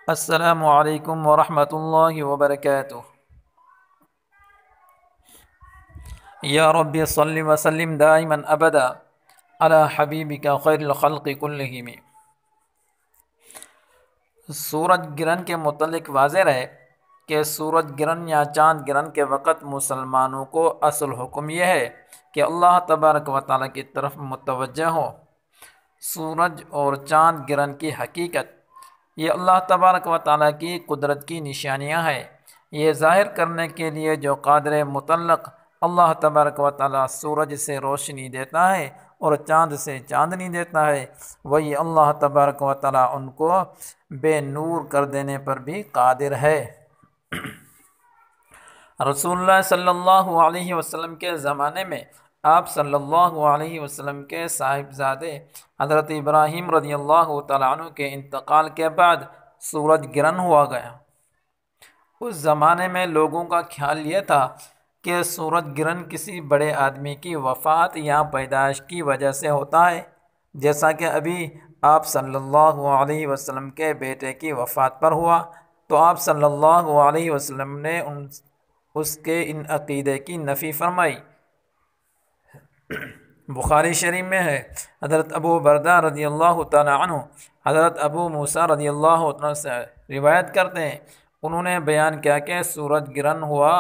السلام علیکم ورحمۃ اللہ وبرکاتہ۔ یا رب صلی وسلم دائما ابدا علی حبیبک خیر الخلق کلہم۔ سورج گرہن کے متعلق واضح رہے کہ سورج گرہن یا چاند گرہن کے وقت مسلمانوں کو اصل حکم یہ ہے کہ اللہ تبارک و تعالیٰ کی طرف متوجہ ہو۔ سورج اور چاند گرہن کی حقیقت یہ اللہ تبارک و تعالیٰ کی قدرت کی نشانیاں ہیں۔ یہ ظاہر کرنے کے لیے جو قادر مطلق اللہ تبارک و تعالیٰ سورج سے روشنی دیتا ہے اور چاند سے چاندنی دیتا ہے، وہی اللہ تبارک و تعالیٰ ان کو بے نور کر دینے پر بھی قادر ہے۔ رسول اللہ صلی اللہ علیہ وسلم کے زمانے میں آپ صلی اللہ علیہ وسلم کے صاحبزادے حضرت ابراہیم رضی اللہ تعالیٰ عنہ کے انتقال کے بعد سورج گرہن ہوا گیا۔ اس زمانے میں لوگوں کا خیال یہ تھا کہ سورج گرہن کسی بڑے آدمی کی وفات یا پیدائش کی وجہ سے ہوتا ہے، جیسا کہ ابھی آپ صلی اللہ علیہ وسلم کے بیٹے کی وفات پر ہوا تو آپ صلی اللہ علیہ وسلم نے اس کے ان عقیدے کی نفی فرمائی۔ بخاری شریف میں ہے، حضرت ابو بردہ رضی اللہ تعالیٰ عنہ حضرت ابو موسیٰ رضی اللہ عنہ سے روایت کرتے ہیں، انہوں نے بیان کیا کہ سورج گرہن ہوا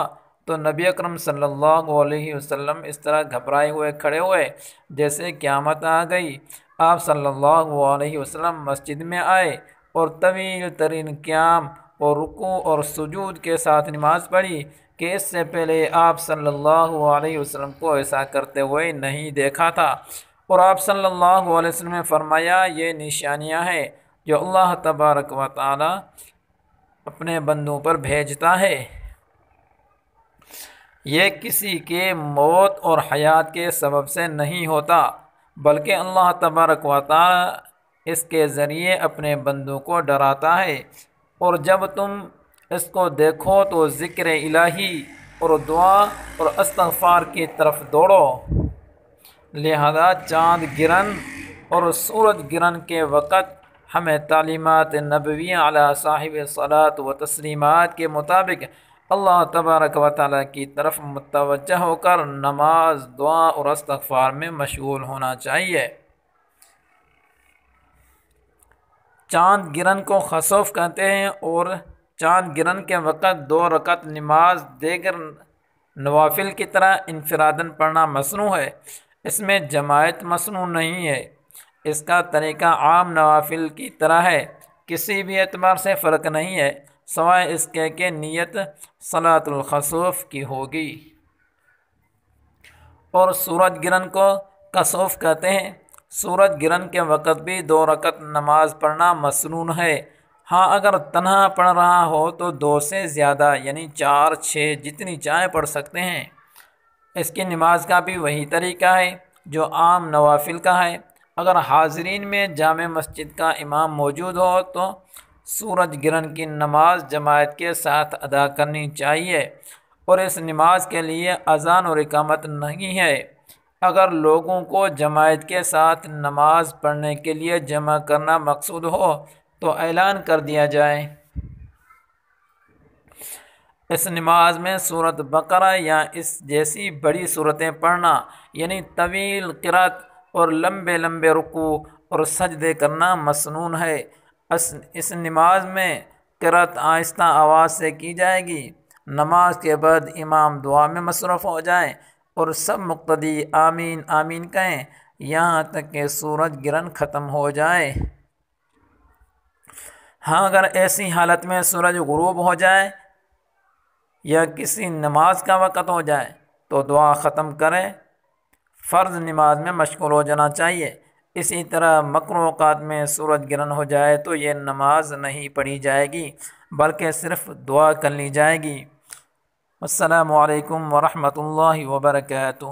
تو نبی اکرم صلی اللہ علیہ وسلم اس طرح گھبرائے ہوئے کھڑے ہوئے جیسے قیامت آ گئی۔ آپ صلی اللہ علیہ وسلم مسجد میں آئے اور طویل ترین قیام اور رکوع اور سجود کے ساتھ نماز پڑھی کہ اس سے پہلے آپ صلی اللہ علیہ وسلم کو ایسا کرتے ہوئے نہیں دیکھا تھا، اور آپ صلی اللہ علیہ وسلم نے فرمایا یہ نشانیاں ہیں جو اللہ تبارک و تعالی اپنے بندوں پر بھیجتا ہے۔ یہ کسی کے موت اور حیات کے سبب سے نہیں ہوتا، بلکہ اللہ تبارک و تعالی اس کے ذریعے اپنے بندوں کو ڈراتا ہے، اور جب تم اس کو دیکھو تو ذکر الہی اور دعا اور استغفار کی طرف دوڑو۔ لہذا چاند گرہن اور سورج گرہن کے وقت ہمیں تعلیمات نبویہ علی صاحب صلاۃ و تسلیمات کے مطابق اللہ تبارک و تعالیٰ کی طرف متوجہ ہو کر نماز، دعا اور استغفار میں مشغول ہونا چاہیے۔ چاند گرہن کو خسوف کہتے ہیں، اور چاند گرہن کے وقت 2 رکعت نماز دیگر نوافل کی طرح انفراداً پڑھنا مصنوع ہے، اس میں جماعت مصنوع نہیں ہے۔ اس کا طریقہ عام نوافل کی طرح ہے، کسی بھی اعتبار سے فرق نہیں ہے سوائے اس کے کہ نیت صلاۃ الخسوف کی ہوگی۔ اور سورج گرہن کو کسوف کہتے ہیں۔ سورج گرہن کے وقت بھی 2 رکعت نماز پڑھنا مسنون ہے۔ ہاں اگر تنہا پڑھ رہا ہو تو 2 سے زیادہ یعنی 4، 6 جتنی چاہے پڑھ سکتے ہیں۔ اس کی نماز کا بھی وہی طریقہ ہے جو عام نوافل کا ہے۔ اگر حاضرین میں جامع مسجد کا امام موجود ہو تو سورج گرہن کی نماز جماعت کے ساتھ ادا کرنی چاہیے، اور اس نماز کے لیے اذان اور اقامت نہیں ہے۔ اگر لوگوں کو جماعت کے ساتھ نماز پڑھنے کے لیے جمع کرنا مقصود ہو تو اعلان کر دیا جائے۔ اس نماز میں سورۃ بقرہ یا اس جیسی بڑی صورتیں پڑھنا یعنی طویل قرأت اور لمبے لمبے رکوع اور سجدے کرنا مسنون ہے۔ اس نماز میں قرأت آہستہ آواز سے کی جائے گی۔ نماز کے بعد امام دعا میں مصروف ہو جائیں اور سب مقتدی آمین آمین کہیں یہاں تک کہ سورج گرہن ختم ہو جائے۔ ہاں اگر ایسی حالت میں سورج غروب ہو جائے یا کسی نماز کا وقت ہو جائے تو دعا ختم کریں، فرض نماز میں مشغول ہو جانا چاہیے۔ اسی طرح مکروہ اوقات میں سورج گرہن ہو جائے تو یہ نماز نہیں پڑھی جائے گی بلکہ صرف دعا کر لی جائے گی۔ السلام علیکم ورحمۃ اللہ وبرکاتہ۔